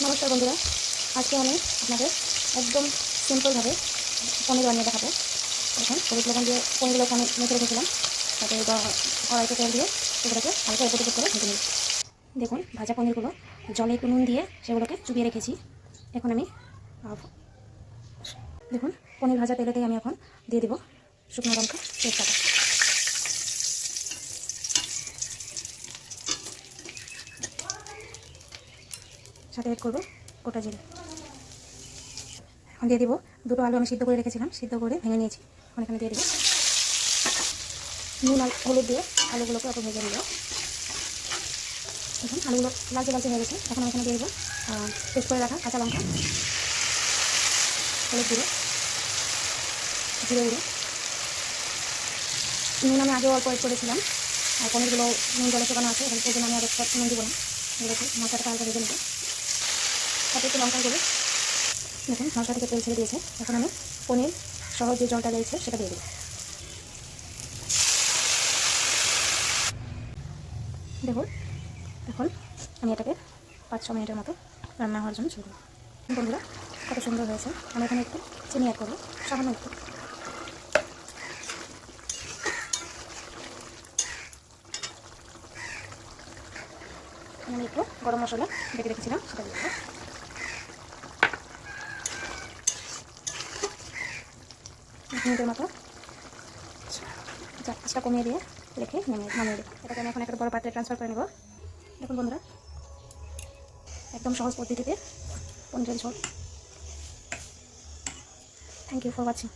নমস্কার বন্ধুরা, আজকে আমি আপনাদের একদম সিম্পলভাবে পনির বানিয়ে দেখাবো। এখন হলুদ লবণ দিয়ে পনিরগুলোকে আমি মেখে রেখেছিলাম, তাতে কড়াইতে তেল দিয়ে সেগুলোকে হালকা এপট ওপট করে ভেজে নিই। দেখুন, ভাজা পনিরগুলো জলে একটু নুন দিয়ে সেগুলোকে চুবিয়ে রেখেছি। এখন আমি দেখুন, পনির ভাজা তেলেতেই আমি এখন দিয়ে দেবো শুকনো লঙ্কা তেজপাতা, সাথে এড করবো গোটা জিরে। এখন দিয়ে দিব দুটো আলু আমি সিদ্ধ করে রেখেছিলাম, সিদ্ধ করে ভেঙে নিয়েছি। এখন এখানে দিয়ে দিব নুন আর হলুদ দিয়ে আলুগুলোকে অত ভেজে নিল। এখন আলুগুলো লালচে লালচে হয়ে গেছে। এখন আমি এখানে দিয়ে দেবো পেস্ট করে রাখা কাঁচা লঙ্কা, হলুদ গুঁড়ো, জিরে গুঁড়ো। নুন আমি আগেও অল্প এড করেছিলাম, আর পনিরগুলো নুন জলে শুকানো আছে, এখানে সেই জন্য আমি আর নুন দিব না। এগুলোকে মশলাটা হালকা ভেজে নেব। তাতে একটু লঙ্কা গুঁড়ো। দেখুন, মশলা থেকে তেল ছেড়ে দিয়েছে। এখন আমি পনির সহ যে জলটা রয়েছে সেটা দিয়ে দেবো। দেখুন, এখন আমি এটাকে 5-6 মিনিটের মতো রান্না হওয়ার জন্য ছেড়ে দেবো। বন্ধুরা, কত সুন্দর হয়েছে। আমি এখানে একটু চিনি অ্যাড করবো, সামান্য একটু। আমি একটু গরম মশলা বেটে রেখেছিলাম, সেটা দিয়ে দেবো। 1 মিনিটের মতো আঁচটা কমিয়ে দিয়ে রেখে নামিয়ে দেবো। এটাকে আমি এখন একটা বড় পাত্রে ট্রান্সফার করে নেব। দেখুন বন্ধুরা, একদম সহজ পদ্ধতিতে পনিরের ঝোল। Thank you for watching.